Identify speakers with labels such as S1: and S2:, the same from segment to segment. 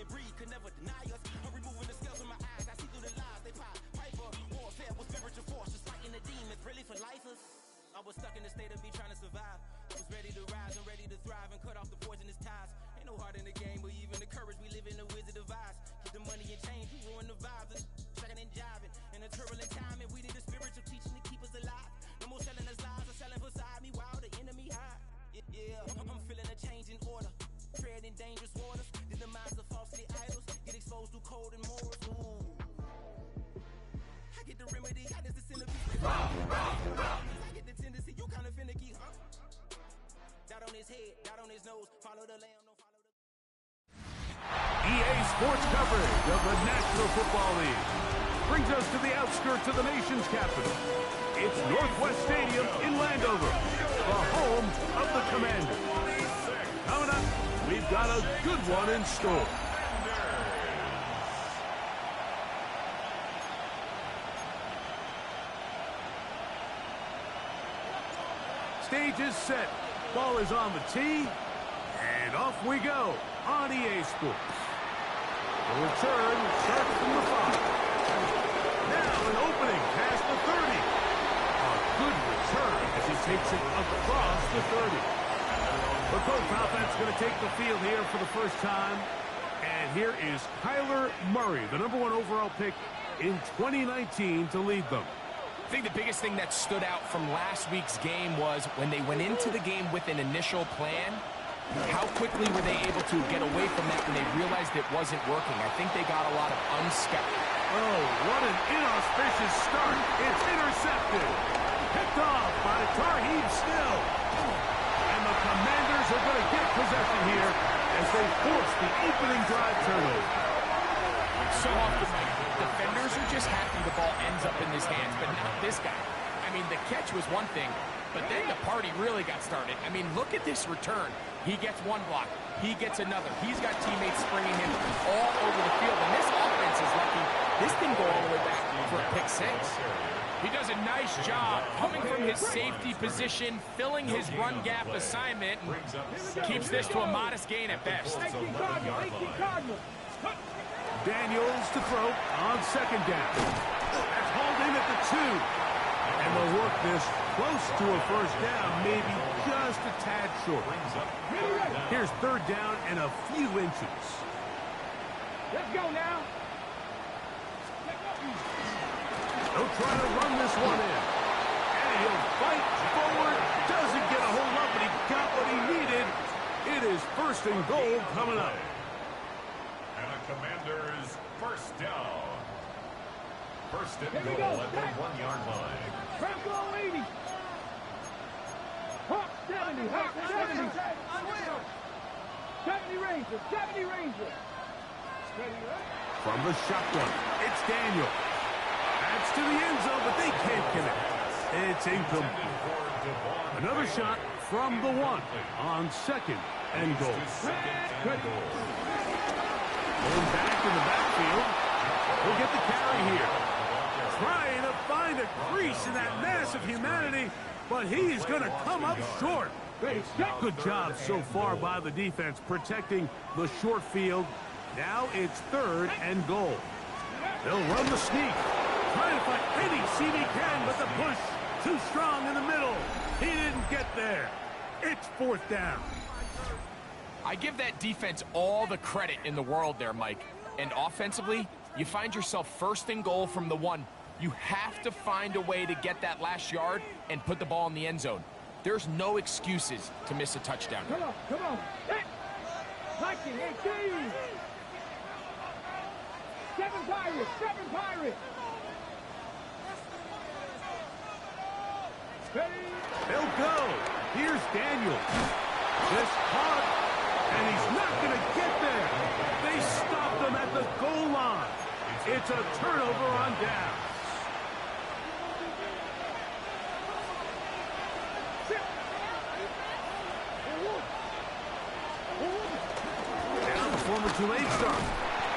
S1: and breathe, could never deny us. I'm removing the scales from my eyes, I see through the lies they pop. Piper, warfare with spiritual force, just fighting the demons, really for lifers. I was stuck in the state of me trying to survive. I was ready to rise and ready to thrive and cut off the poisonous ties. Ain't no heart in the game, but even the courage we live in the wizard of Oz. Get the money and change, we ruin the vibes and checking and jiving. In a turbulent time, and we need a spiritual teaching to keep us alive. No more selling us lies or selling beside me while the enemy hide. Yeah, I'm feeling a change in order. Treading dangerous waters. The demise of falsely idols. Get exposed through code and morals. Ooh. I get the remedy, I just the sin of I get the tendency, you kind of finicky, huh? Dot on his head, dot on his nose. Follow the lamb, don't follow the...
S2: EA Sports coverage of the National Football League brings us to the outskirts of the nation's capital. It's Northwest Stadium in Landover, the home of the Commanders. Coming up, we've got a good one in store. Stage is set. Ball is on the tee. And off we go on EA Sports. The return starts from the 5. Now an opening past the 30. A good return as he takes it across the 30. The Colts offense going to take the field here for the first time. And here is Kyler Murray, the #1 overall pick in 2019 to lead them.
S3: I think the biggest thing that stood out from last week's game was when they went into the game with an initial plan, how quickly were they able to get away from that when they realized it wasn't working? I think they got a lot of unscheduled.
S2: Oh, what an inauspicious start. It's intercepted. Picked off by Tarheeb Still. And the Commanders are going to get possession here as they force the opening drive turnover.
S3: So often, defenders are just happy the ball ends up in his hands, but not this guy. I mean, the catch was one thing, but then the party really got started. I mean, look at this return. He gets one block. He gets another. He's got teammates springing him all over the field, and this offense is letting this thing go all the way back for a pick 6. He does a nice job coming from his safety position, filling his run gap assignment, and keeps this to a modest gain at best.
S2: Daniels to throw on second down. That's hauled in at the 2. And they'll work this close to a first down, maybe just a tad short. Here's third down and a few inches.
S4: Let's go now.
S2: They'll try to run this one in. And he'll fight forward. Doesn't get a whole lot, but he got what he needed. It is first and goal coming up.
S5: And a Commanders first down. First and goal at the 1-yard line.
S4: Franco 80. Hawk 70. Hawk 70. 70 Rangers. 70 Rangers.
S2: From the shotgun, it's Daniel. That's to the end zone, but they can't connect. It's incomplete. Another shot from the 1 on second and goal. Going back in the backfield. He'll get the carry here. Trying to find a crease in that mass of humanity, but he's going to come up short. Good job so far by the defense protecting the short field. Now it's third and goal. They'll run the sneak. Trying to find any seam he can, but the push too strong in the middle. He didn't get there. It's fourth down.
S3: I give that defense all the credit in the world there, Mike. And offensively, you find yourself first and goal from the 1. You have to find a way to get that last yard and put the ball in the end zone. There's no excuses to miss a touchdown.
S4: Come on, come on. Hey! Viking, 18! 7 Pirates, 7 Pirates!
S2: They'll go. Here's Daniel. This caught, and he's not going to get there. They stopped him at the goal line. It's a turnover on downs. Down the former Tulane star.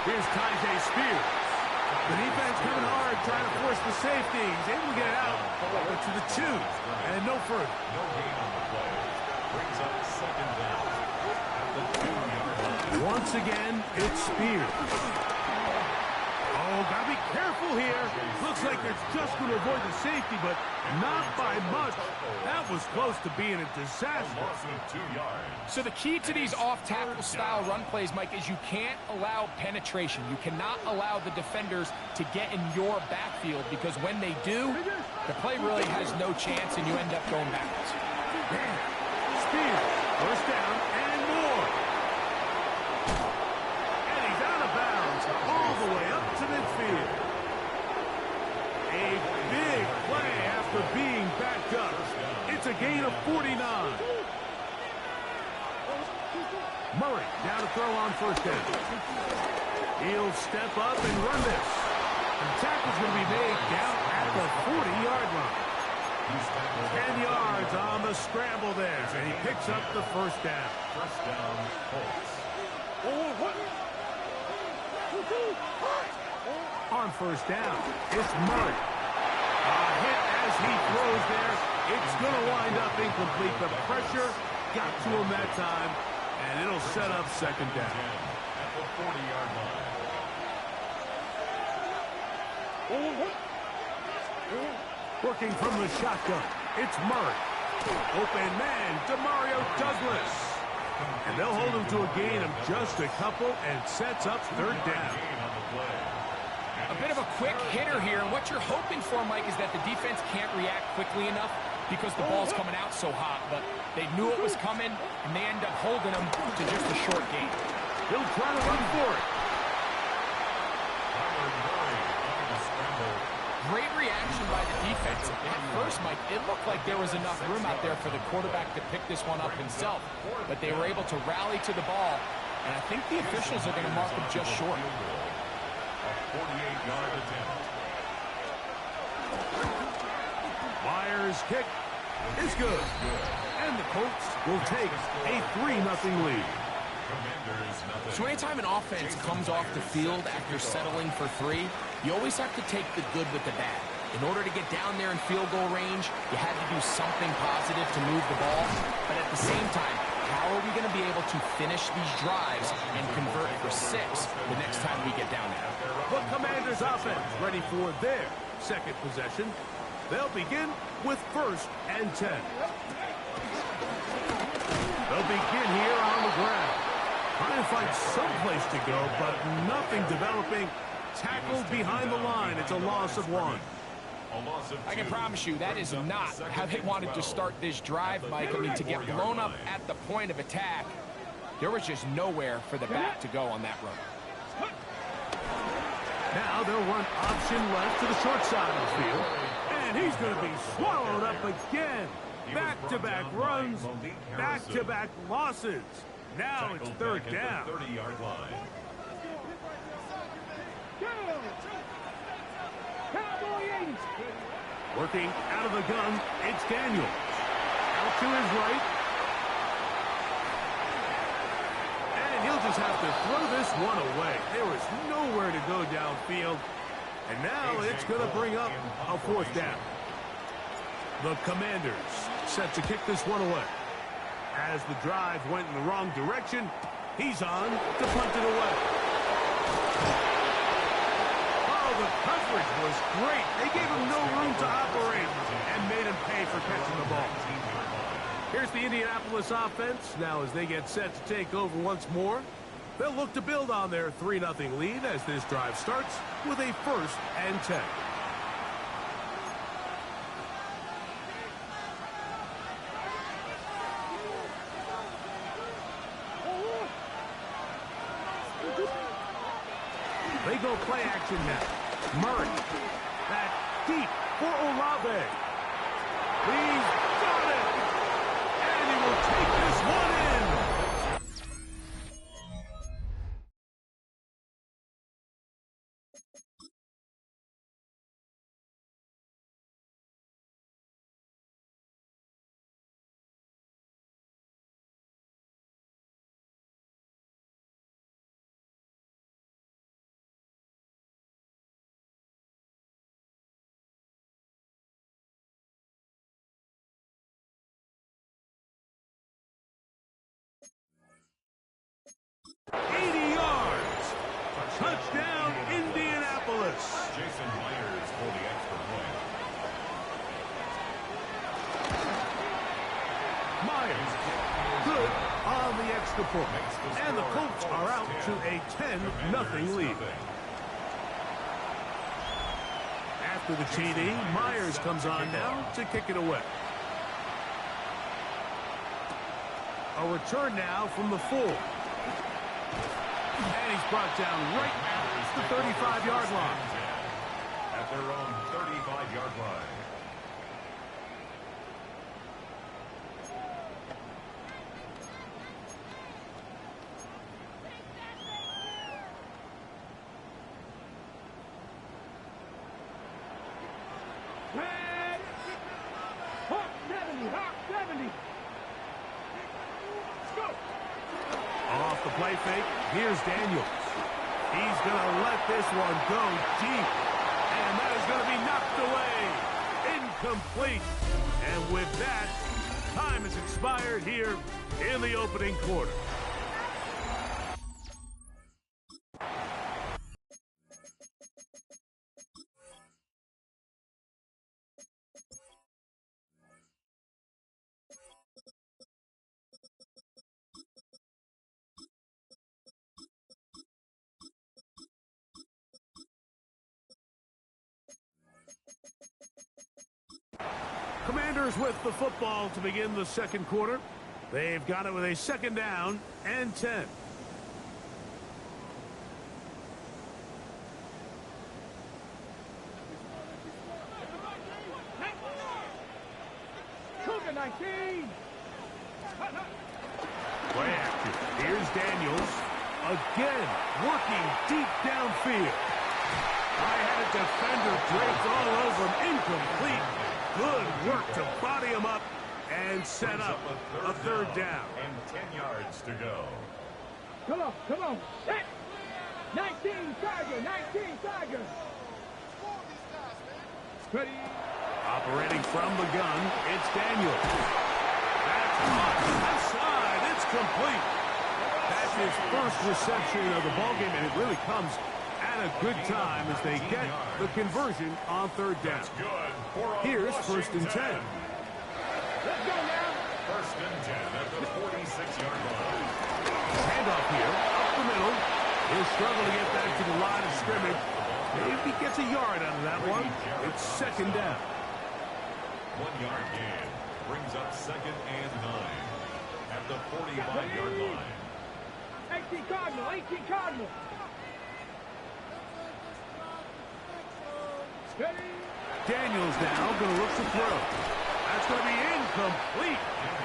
S2: Here's Tyjae Spears. The defense coming hard, trying to force the safety. He's able to get it out, but to the 2, and no further.
S5: No gain on the play. Brings up second down at the 2-yard line.
S2: Once again, it's Spears. Oh, gotta be careful here. Looks like it's just going to avoid the safety, but not by much. That was close to being a disaster.
S3: So the key to these off-tackle style run plays, Mike, is you can't allow penetration. You cannot allow the defenders to get in your backfield, because when they do, the play really has no chance, and you end up going backwards.
S2: Spears, first down and more. And he's out of bounds all the way up to midfield. A big play after being backed up. It's a gain of 49. Murray down to throw on first down. He'll step up and run this. The tackle's going to be made down at the 40-yard line. 10 yards on the scramble there, and he picks up the first down.
S5: First down, Colts.
S2: On first down, it's Murray. A hit as he throws there. It's going to wind up incomplete. The pressure got to him that time, and it'll set up second down.
S5: At the 40-yard line.
S2: Working from the shotgun, it's Murray. Open man, Demario Douglas. And they'll hold him to a gain of just a couple, and sets up third down.
S3: A bit of a quick hitter here, and what you're hoping for, Mike, is that the defense can't react quickly enough because the ball's coming out so hot. But they knew it was coming, and they end up holding him to just a short gain.
S2: He'll try to run for it.
S3: Great reaction by the defense. At first, Mike, it looked like there was enough room out there for the quarterback to pick this one up himself. But they were able to rally to the ball, and I think the officials are going to mark him just short.
S5: A 48-yard attempt.
S2: Myers' kick is good. And the Colts will take a 3-0 lead.
S3: So anytime an offense comes off the field after settling for 3, you always have to take the good with the bad. In order to get down there in field goal range, you had to do something positive to move the ball. But at the same time, how are we going to be able to finish these drives and convert for 6 the next time we get down there?
S2: The Commanders' offense ready for their second possession. They'll begin with first and 10. They'll begin here on the ground. Trying to find some place to go, but nothing developing. Tackled behind the line. It's a loss of 1.
S3: I can promise you that is not how they wanted to start this drive, Mike. I mean, to get blown up at the point of attack, there was just nowhere for the back to go on that run.
S2: Now they'll run option left to the short side of the field. And he's going to be swallowed up again. Back-to-back runs, back-to-back losses. Now it's third down.
S5: 30-yard line.
S2: Working out of the gun, it's Daniels. Out to his right. And he'll just have to throw this one away. There is nowhere to go downfield. And now it's going to bring up a fourth down. The Commanders set to kick this one away. As the drive went in the wrong direction, he's on to punt it away. Oh, the coverage was great. They gave him no room to operate and made him pay for catching the ball. Here's the Indianapolis offense. Now as they get set to take over once more, they'll look to build on their 3-0 lead as this drive starts with a first and 10. They go play action now. Murray. That deep for Olave. He's got it. And he will take this one in. extra point. And the Colts are out to a 10-0 lead. After the TD, Myers comes on now to kick it away. A return now from the 4. And he's brought down right at the 35-yard line.
S5: At their own 35-yard line.
S4: Hawk 70, Hawk 70. Let's go.
S2: Off the play fake, here's Daniels. He's going to let this one go deep. And that is going to be knocked away. Incomplete. And with that, time has expired here in the opening quarter. Commanders with the football to begin the second quarter. They've got it with a 2nd down and 10.
S4: Cougar 19.
S2: Play action. Here's Daniels. Again, working deep downfield. I had a defender draped all over him. Incomplete. Good work to body him up and set up a third down.
S5: And 10 yards to go.
S4: Come on, come on. Set. 19 Tiger, 19 Tiger. Ready.
S2: Operating from the gun, it's Daniels. That's outside. It's complete. That's his first reception of the ballgame, and it really comes at a good time as they get the conversion on third down. Here's 1st and 10.
S4: Let's go now.
S5: 1st and 10 at the 46-yard line.
S2: Handoff here, up the middle. He'll struggle to get back to the line of scrimmage. Maybe he gets a yard out of that one. It's 2nd down.
S5: 1-yard gain brings up 2nd and 9 at the 45-yard line.
S4: 18 Cardinal, 18 Cardinal. Steady.
S2: Daniels now going to look to throw. That's going to be incomplete.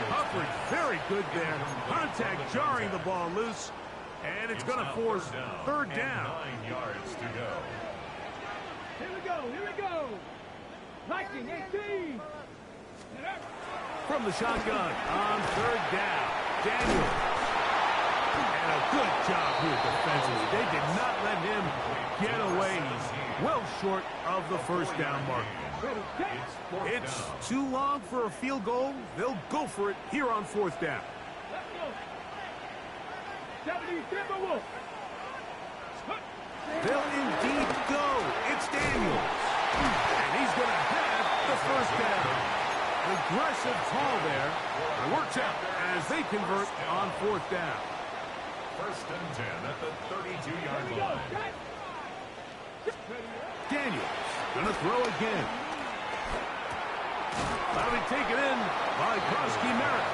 S2: Hubbard very good there. Contact jarring the ball loose. And it's going to force 3rd down.
S5: 9 yards to go.
S4: Here we go, here we go. 19, 18.
S2: From the shotgun on 3rd down. Daniels. And a good job here defensively. They did not let him get away. He's well short of the 1st down mark. It's too long for a field goal. They'll go for it here on 4th down.
S4: Let's go. 70 Timberwolves.
S2: They'll indeed go. It's Daniels. And he's going to have the 1st down. Aggressive call there. It works out as they convert on 4th down.
S5: 1st and 10 at the 32-yard line.
S2: Daniels going to throw again. That'll be taken in by Krosky Merritt.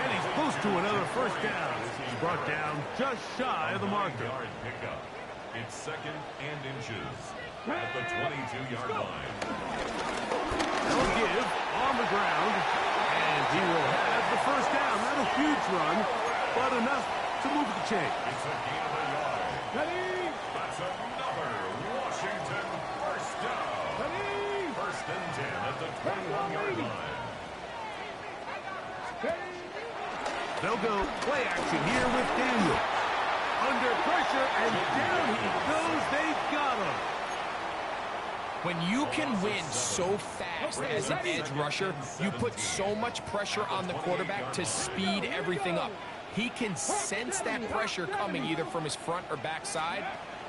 S2: And he's close to another 1st down. He's brought down just shy of the marker.
S5: 9-yard pickup. It's 2nd and inches at the 22-yard line.
S2: They'll give on the ground. And he will have the 1st down. Not a huge run, but enough to move the chain.
S5: It's a gain of a yard.
S4: Ready.
S5: That's another Washington 1st down.
S4: Ready.
S5: 1st and 10 at the 21-yard line.
S2: They'll go play action here with Daniel. Under pressure, and down he goes. They got him.
S3: When you can win so fast as an edge rusher, you put so much pressure on the quarterback to speed everything up. He can sense that pressure coming either from his front or back side.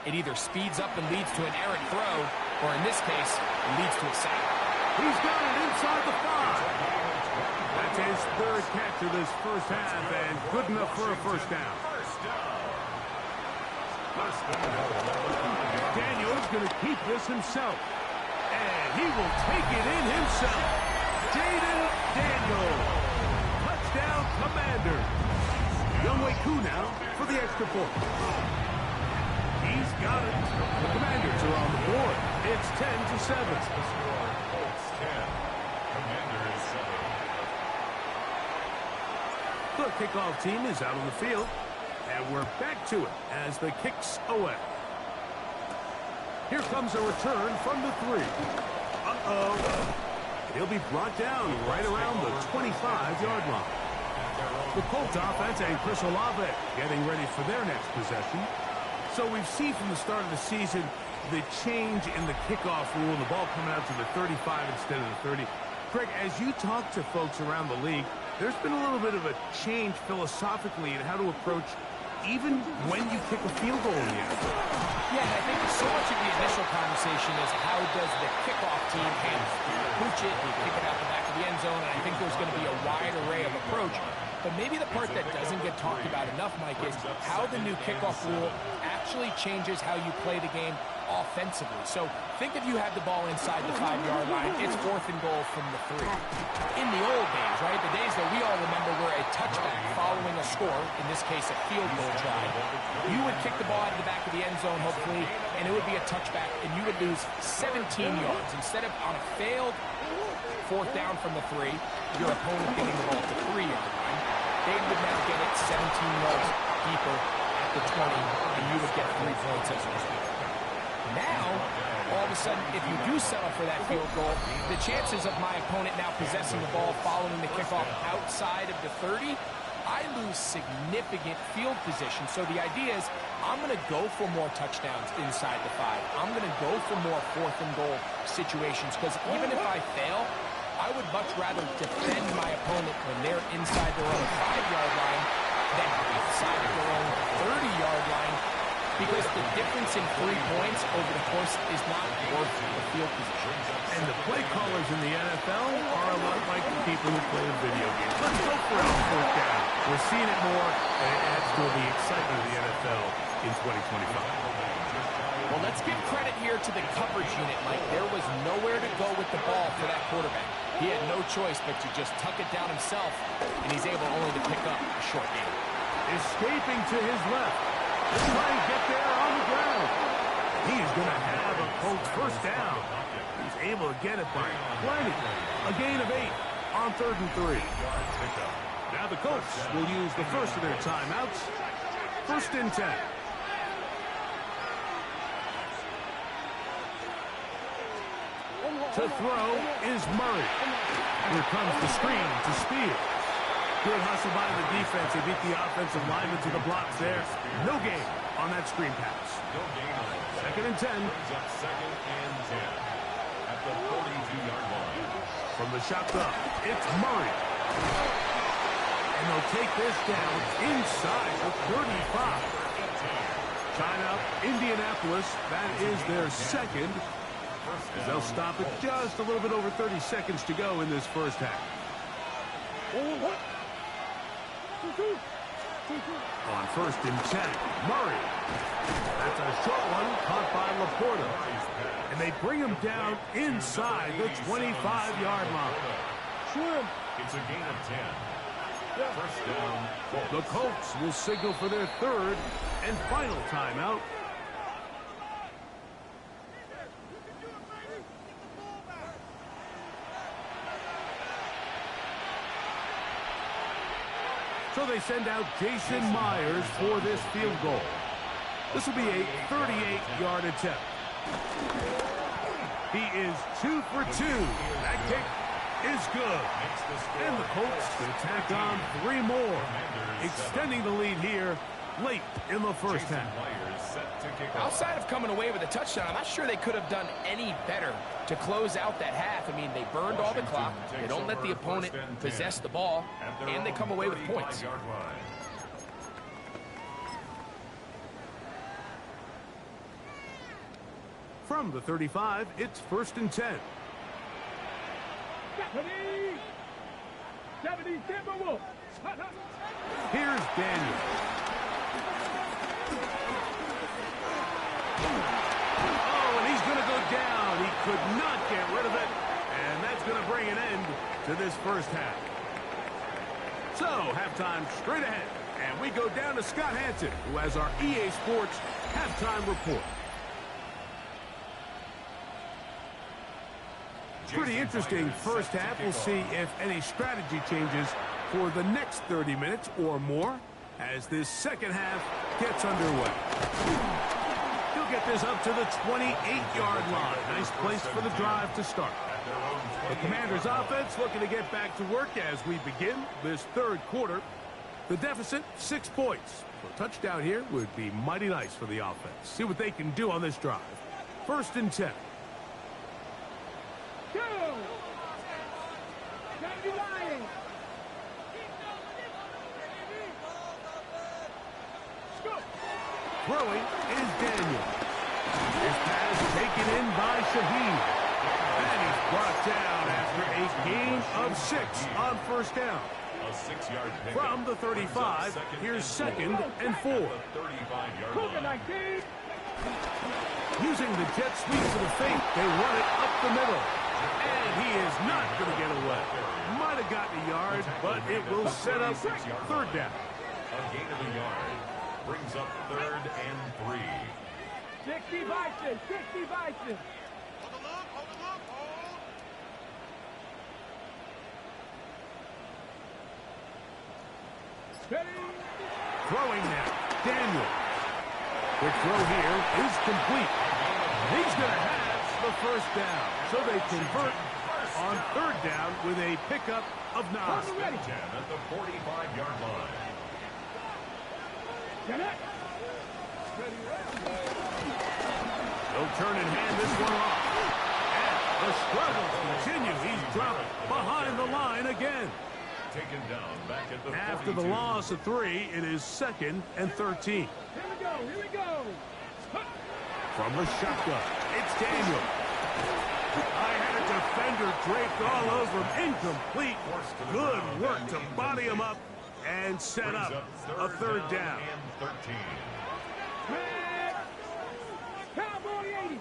S3: It either speeds up and leads to an errant throw, or in this case, it leads to a sack.
S2: He's got it inside the 5. That That's his third catch of this first half, and good enough for a first down. Daniel's going to keep this himself, and he will take it in himself. Jaden Daniel, touchdown Commanders. Younghoe Koo now for the extra point. He's got it. The Commanders are on the board. It's 10-7.
S5: The score, Colts 10, Commanders 7.
S2: The kickoff team is out on the field, and we're back to it as the kick's away. Here comes a return from the 3. Uh-oh. He'll be brought down right around the 25-yard line. The Colts offense and Chris Olave getting ready for their next possession. So we've seen from the start of the season the change in the kickoff rule, the ball coming out to the 35 instead of the 30. Greg, as you talk to folks around the league, there's been a little bit of a change philosophically in how to approach even when you kick a field goal in the end.
S3: Yeah, I think so much of the initial conversation is how does the kickoff team handle it? You pooch it, you kick it out the back of the end zone, and I think there's going to be a wide array of approach. But maybe the part that doesn't get talked about enough, Mike, is how the new kickoff rule actually changes how you play the game offensively. So think if you had the ball inside the 5-yard line, it's 4th and goal from the 3. In the old days, right, the days that we all remember were a touchback following a score, in this case a field goal try, you would kick the ball out of the back of the end zone, hopefully, and it would be a touchback, and you would lose 17 yards. Instead of on a failed 4th down from the 3, your opponent getting the ball at the 3-yard line, they would now get it 17 yards deeper at the 20, and you would get 3 points as a result. Now, all of a sudden, if you do settle for that field goal, the chances of my opponent now possessing the ball following the kickoff outside of the 30, I lose significant field position. So the idea is I'm going to go for more touchdowns inside the 5. I'm going to go for more 4th and goal situations, because even if I fail, I would much rather defend my opponent when they're inside their own 5-yard line than outside of their own 30-yard line, because the difference in 3 points over the course is not worth the field position.
S2: And the play callers in the NFL are a lot like the people who play in video games. Let's go for it on 4th down. We're seeing it more, and it adds to the excitement of the NFL in 2025.
S3: Well, let's give credit here to the coverage unit, Mike. There was nowhere to go with the ball for that quarterback. He had no choice but to just tuck it down himself, and he's able only to pick up a short gain.
S2: Escaping to his left. He's trying to get there on the ground. He is going to have a Colts first down. He's able to get it by plenty. A gain of 8 on 3rd and 3. Now the Colts will use the first of their timeouts. 1st and 10. To throw is Murray. Here comes the screen to Spears. Good hustle by the defense. They beat the offensive lineman to the blocks there. No gain on that screen pass.
S5: No gain on it.
S2: 2nd and 10.
S5: Brings up 2nd and 10 at the 42-yard line.
S2: From the shotgun, it's Murray. And they'll take this down inside the 35. Timeout, Indianapolis. That is their 2nd. They'll stop it just a little bit over 30 seconds to go in this first half. On 1st and 10, Murray. That's a short one caught by Laporta. And they bring him down inside the 25-yard line.
S5: It's a gain of 10. First down, Colts.
S2: The Colts will signal for their 3rd and final timeout. So they send out Jason Myers for this field goal. This will be a 38-yard attempt. He is 2 for 2. That kick is good. And the Colts can tack on 3 more, extending the lead here late in the first half.
S3: Outside of coming away with a touchdown, I'm not sure they could have done any better to close out that half. I mean, they burned all the clock. They don't let the opponent possess the ball, and they come away with points.
S2: From the 35, it's 1st and 10.
S4: 70 Timberwolves.
S2: Here's Daniel. Oh, and he's going to go down. He could not get rid of it. And that's going to bring an end to this first half. So, halftime straight ahead. And we go down to Scott Hansen, who has our EA Sports halftime report. Pretty interesting first half. We'll see if any strategy changes for the next 30 minutes or more as this second half gets underway. He'll get this up to the 28-yard line. Nice place for the drive to start. The Commanders' offense looking to get back to work as we begin this third quarter. The deficit, 6 points. So a touchdown here would be mighty nice for the offense. See what they can do on this drive. 1st and 10.
S4: Go! Lions.
S2: Throwing is Daniel. His pass taken in by Shaheed. And he's brought down after a gain of 6 on 1st down.
S5: A 6-yard pickup.
S2: From the 35, here's 2nd and 4.
S5: 35-yard line.
S2: Using the jet sweep to the fake, they run it up the middle. And he is not going to get away. Might have gotten a yard, but it will set up 3rd down.
S5: A gain of a yard. Brings up 3rd and 3.
S4: 60 Bison, 60 Bison.
S2: Throwing now, Daniel. Quick throw here is complete. He's going to have the 1st down. So they convert on 3rd down with a pickup of 9.
S5: 10 at the 45-yard line.
S2: They'll turn and hand this one off. And the struggles continue. He's dropped behind the line again.
S5: Taken down back at the 42.
S2: After the loss of 3, it is 2nd and 13.
S4: Here we go.
S2: From the shotgun, it's Daniel. I had a defender draped all over him. Incomplete. Good work to body him up and set up a 3rd down.
S5: And 13.
S4: Cowboy 80.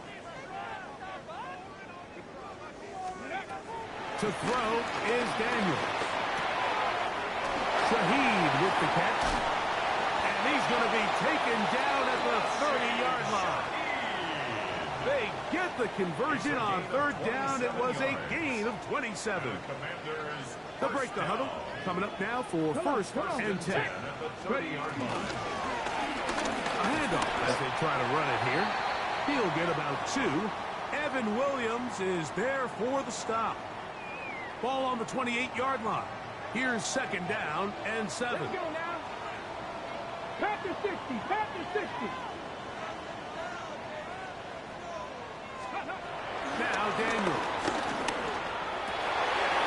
S2: To throw is Daniel. Shaheed with the catch. And he's going to be taken down at the 30-yard line. They get the conversion on 3rd down. It was a gain of 27. They'll break the huddle. Coming up now for 1st and 10.
S5: At the 30-yard line.
S2: A handoff as they try to run it here. He'll get about 2. Evan Williams is there for the stop. Ball on the 28-yard line. Here's 2nd down and 7.
S4: Let's go now. Panther 60, Panther 60.
S2: Now Daniels.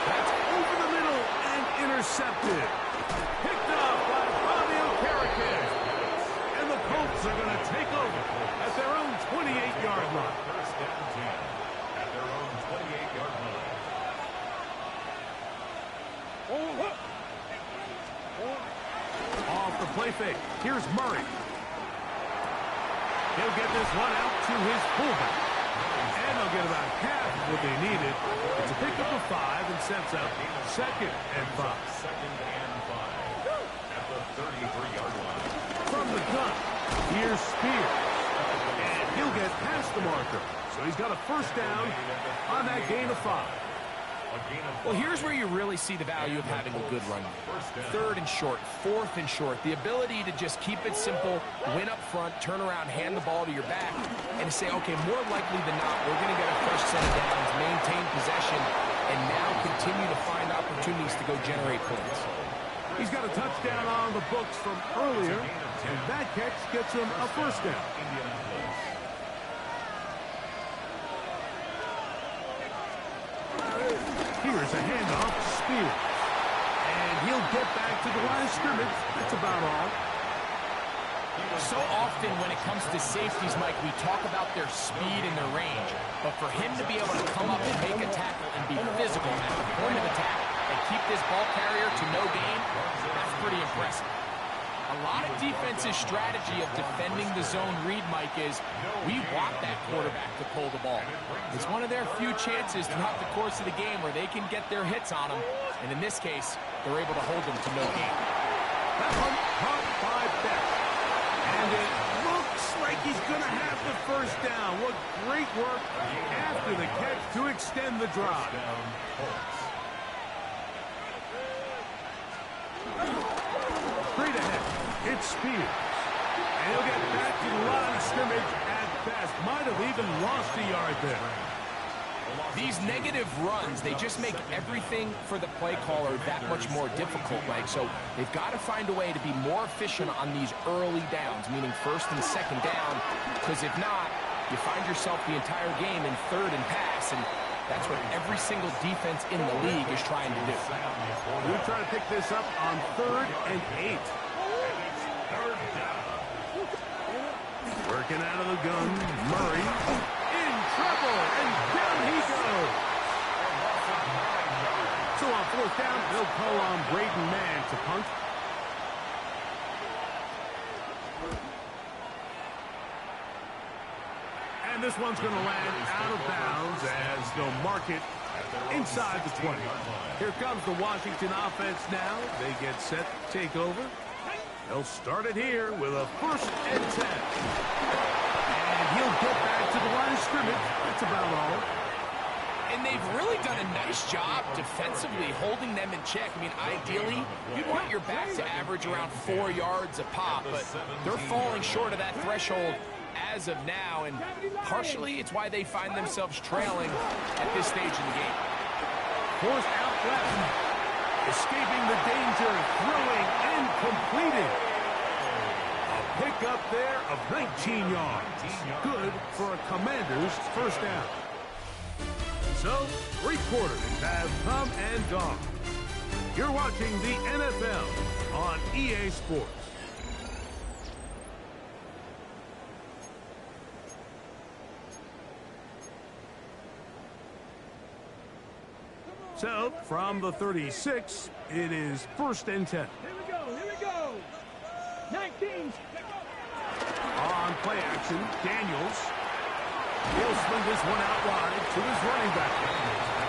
S2: That's over the middle and intercepted. Picked up by Fabio Caracas. And the Colts are going to take over at their own 28-yard line.
S5: 1st and 10 at their own 28-yard line.
S2: Off the play fake. Here's Murray. He'll get this one out to his fullback. And they'll get about half of what they needed. It's a pickup of 5 and sets up 2nd and 5.
S5: 2nd and 5 at the 33-yard line.
S2: From the gun, here's Spears. And he'll get past the marker. So he's got a 1st down on that gain of 5.
S3: Well, here's where you really see the value of having a good run. 3rd and short, 4th and short. The ability to just keep it simple, win up front, turn around, hand the ball to your back, and say, okay, more likely than not, we're going to get a fresh set of downs, maintain possession, and now continue to find opportunities to go generate points.
S2: He's got a touchdown on the books from earlier, and that catch gets him a 1st down. Here's a handoff to Spears. And he'll get back to the line of scrimmage. That's about all.
S3: So often when it comes to safeties, Mike, we talk about their speed and their range. But for him to be able to come up and make a tackle and be physical at the point of attack and keep this ball carrier to no gain, that's pretty impressive. A lot of defense's strategy of defending the zone read, Mike, is we want that quarterback to pull the ball. It's one of their few chances throughout the course of the game where they can get their hits on them, and in this case, they're able to hold them to no gain.
S2: That one caught by Beck. And it looks like he's going to have the first down. What great work after the catch to extend the drive. Straight ahead, it's Spears. And he'll get back to the line of scrimmage at best. Might have even lost a yard there.
S3: These negative runs, they just make everything for the play caller that much more difficult, Mike. So they've got to find a way to be more efficient on these early downs, meaning first and second down, because if not, you find yourself the entire game in third and pass, and that's what every single defense in the league is trying to do.
S2: We're trying to pick this up on 3rd and 8. Working out of the gun, Murray in trouble, and down he goes. So on 4th down, they'll call on Braden Mann to punt. And this one's going to land out of bounds as they'll mark it inside the 20. Here comes the Washington offense now. They get set to take over. They'll start it here with a 1st and 10. And he'll get back to the line of scrimmage. That's about all.
S3: And they've really done a nice job defensively holding them in check. I mean, ideally, you'd want your back to average around 4 yards a pop, but they're falling short of that threshold as of now, and partially it's why they find themselves trailing at this stage in the game.
S2: Forced out left. Escaping the danger, throwing and completing. A pickup there of 19 yards. Good for a Commander's first down. So, 3 quarters have come and gone. You're watching the NFL on EA Sports. So, from the 36, it is 1st and 10.
S4: Here we go. 19.
S2: On play action, Daniels. He'll swing this one out wide to his running back.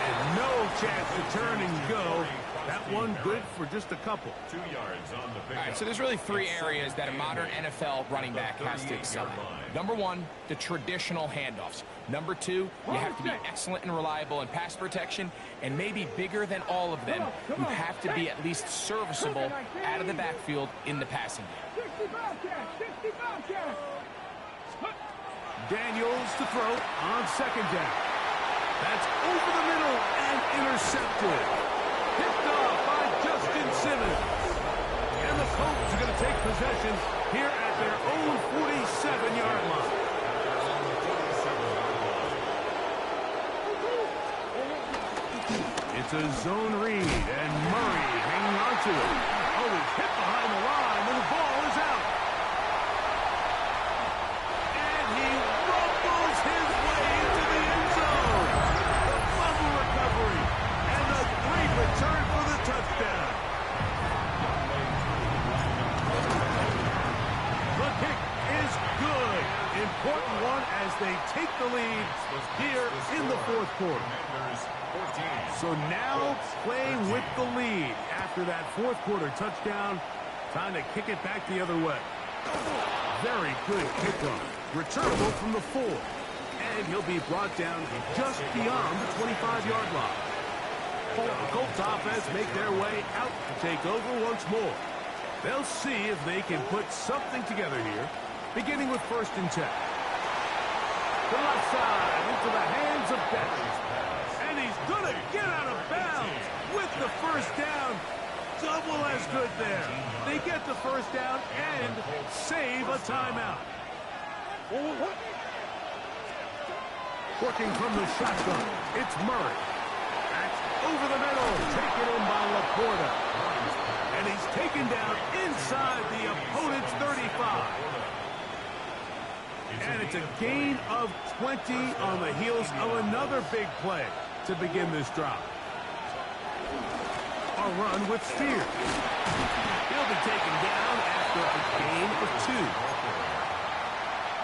S2: And no chance to turn and go. That one good for just a couple.
S5: 2 yards on the pickup.
S3: All right, so there's really 3 areas that a modern NFL running back has to excel at. Number 1, the traditional handoffs. Number 2, you have to be excellent and reliable in pass protection, and maybe bigger than all of them, you have to be at least serviceable out of the backfield in the passing game.
S4: 65 catch.
S2: Daniels to throw on 2nd down. That's over the middle and intercepted. Picked off by Justin Simmons. And the Colts are going to take possession here at their own 47-yard line. It's a zone read, and Murray hanging on to it. Oh, he's hit behind the line, and the ball is out. And he rumbles his way into the end zone. The fumble recovery, and a great return for the touchdown. The kick is good. Important one as they take the lead here in the 4th quarter. So now playing with the lead after that 4th quarter touchdown. Time to kick it back the other way. Very good kickoff. Returnable from the 4. And he'll be brought down just beyond the 25-yard line. The Colts offense make their way out to take over once more. They'll see if they can put something together here, beginning with 1st and 10. The left side into the hands of Beck. And he's going to get out of bounds with the first down. Double as good there. They get the first down and save a timeout. Working from the shotgun, it's Murray. That's over the middle, taken in by Laporta. And he's taken down inside the opponent's 35. And it's a gain of 20 on the heels of another big play to begin this drive. I'll run with Spears. He'll be taken down after a gain of 2.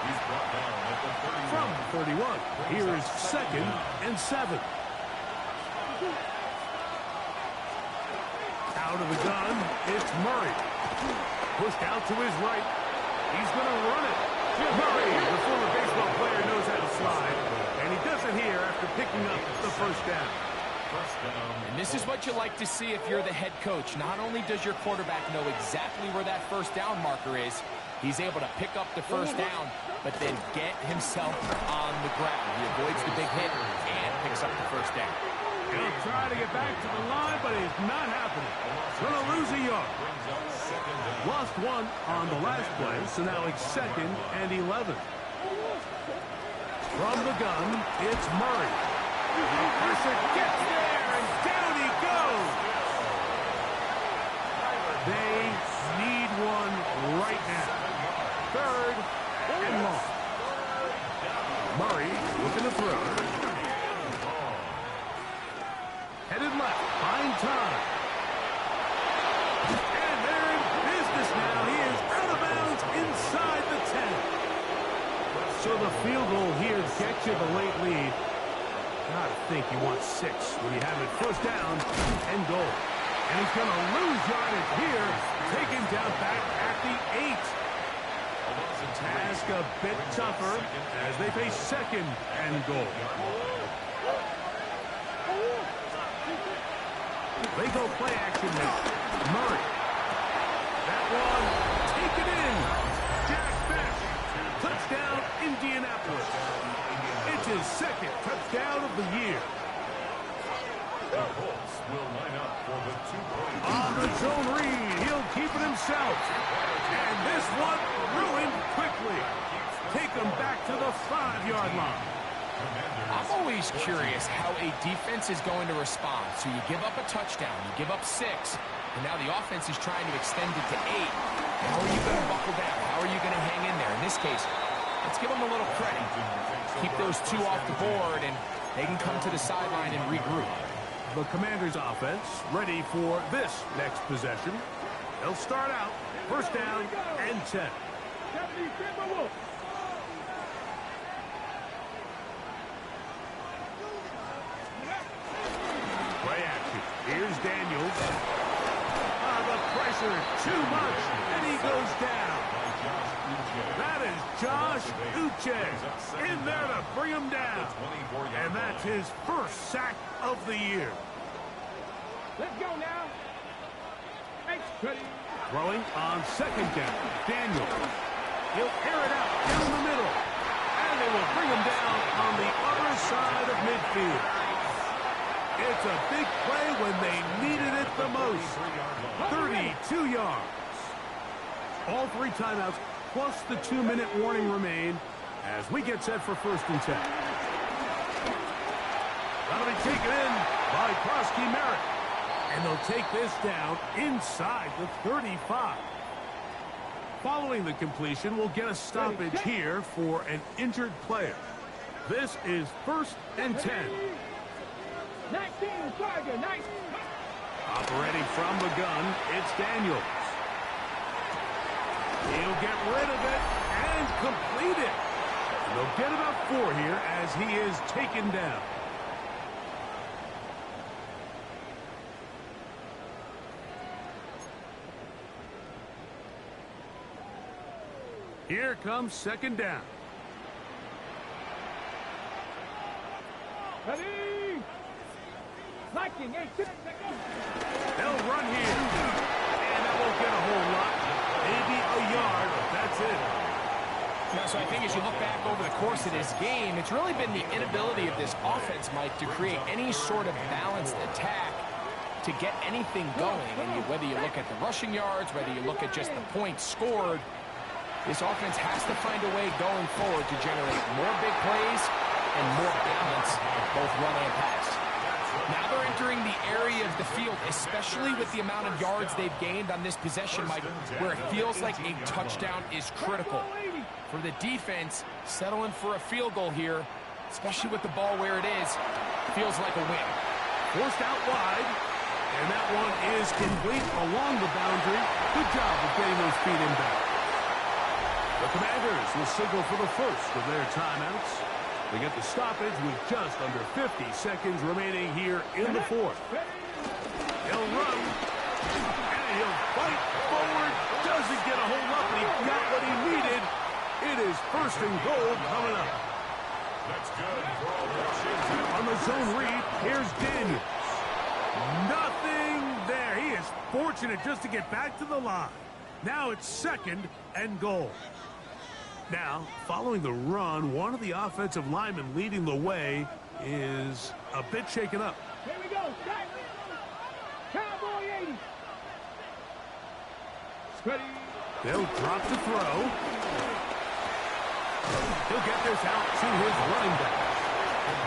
S5: He's brought down at the 31.
S2: From 31, here's 2nd and 7. Out of the gun, it's Murray. Pushed out to his right. He's going to run it. Murray, the former baseball player, knows how to slide. And he does it here after picking up the first down.
S3: And this is what you like to see if you're the head coach. Not only does your quarterback know exactly where that first down marker is, he's able to pick up the first down, but then get himself on the ground. He avoids the big hit and picks up the first down.
S2: He'll try to get back to the line, but it's not happening. Going to lose a yard. Lost 1 on the last play, so now it's 2nd and 11. From the gun, it's Murray. Pressure gets there, and down he goes. They need one right now. 3rd and long. Murray looking to throw. Headed left, find time. And they're in business now. He is out of bounds inside the 10. So the field goal here gets you the late lead. I think you want 6 when you have it first down and goal. And he's going to lose yardage here. Taken down back at the 8. Task a bit tougher as they face 2nd and goal. They go play action now. Murray. That one taken in. Jack Beck. Touchdown, Indianapolis. It's his 2nd touchdown of the year.
S5: The Colts will line up for the 2-point.
S2: On the zone read, he'll keep it himself. And this one ruined quickly. Take him back to the 5-yard line.
S3: I'm always curious how a defense is going to respond. So you give up a touchdown, you give up 6, and now the offense is trying to extend it to 8. How are you going to buckle down? How are you going to hang in there? In this case, let's give them a little credit. Keep those 2 off the board, and they can come to the sideline and regroup.
S2: The Commanders' offense ready for this next possession. They'll start out first down and 10. Play action. Here's Daniels. The pressure too much, and he goes down. That is Josh Uche in there to bring him down. And that's his first sack of the year.
S4: Let's go now.
S2: Throwing on 2nd down. Daniels. He'll air it out down the middle. And they will bring him down on the other side of midfield. It's a big play when they needed it the most. 32 yards. All 3 timeouts plus the 2-minute warning remain as we get set for 1st and 10. That'll be taken in by Krosky Merritt. And they'll take this down inside the 35. Following the completion, we'll get a stoppage here for an injured player. This is 1st and 10.
S4: 19, Tiger, 19.
S2: Operating from the gun, it's Daniels. He'll get rid of it and complete it. They'll get about 4 here as he is taken down. Here comes 2nd down.
S4: Ready? Liking, 8 seconds.
S2: They'll run here. And that won't get a whole lot. Maybe a yard. That's it.
S3: Now, so I think as you look back over the course of this game, it's really been the inability of this offense, Mike, to create any sort of balanced attack to get anything going. And whether you look at the rushing yards, whether you look at just the points scored, this offense has to find a way going forward to generate more big plays and more balance, both run and pass. Now they're entering the area of the field, especially with the amount of yards they've gained on this possession, Mike, where it feels like a touchdown is critical. For the defense, settling for a field goal here, especially with the ball where it is, feels like a win.
S2: Forced out wide. And that one is complete along the boundary. Good job of getting those feet in back. The Commanders will signal for the first of their timeouts. They get the stoppage with just under 50 seconds remaining here in the fourth. He'll run, and he'll fight forward. Doesn't get a hold up, and he got what he needed. It is first and goal coming up.
S5: That's good.
S2: On the zone read, here's Daniels. Nothing there. He is fortunate just to get back to the line. Now it's second and goal. Now, following the run, one of the offensive linemen leading the way is a bit shaken up.
S4: Here we go. Set. Cowboy 80. Ready.
S2: They'll drop the throw. He'll get this out to his running back.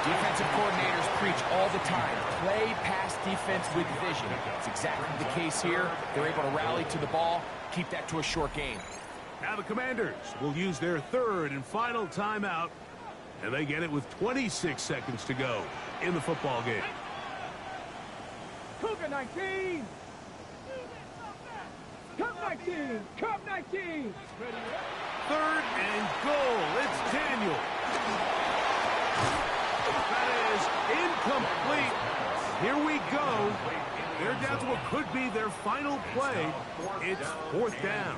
S3: Defensive coordinators preach all the time, play pass defense with vision. It's exactly the case here. They're able to rally to the ball, keep that to a short game.
S2: Now the Commanders will use their third and final timeout, and they get it with 26 seconds to go in the football game.
S4: Cougar 19. Cup 19. Cup 19.
S2: Third and goal. It's Daniel. That is incomplete. Here we go. They're down to what could be their final play. It's fourth down.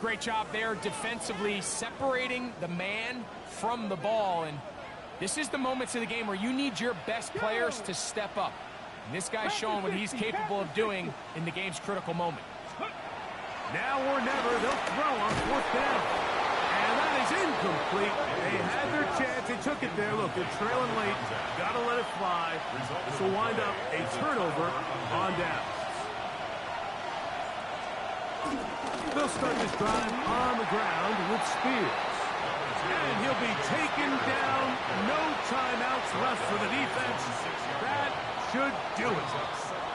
S3: Great job there defensively separating the man from the ball. And this is the moments of the game where you need your best players to step up. And this guy's showing what he's capable of doing in the game's critical moment.
S2: Now or never, they'll throw on fourth down. And that is incomplete. They had their chance. They took it there. Look, they're trailing late. Got to let it fly. This will wind up a turnover on down. They'll start this drive on the ground with Spears. And he'll be taken down. No timeouts left for the defense. That should do it.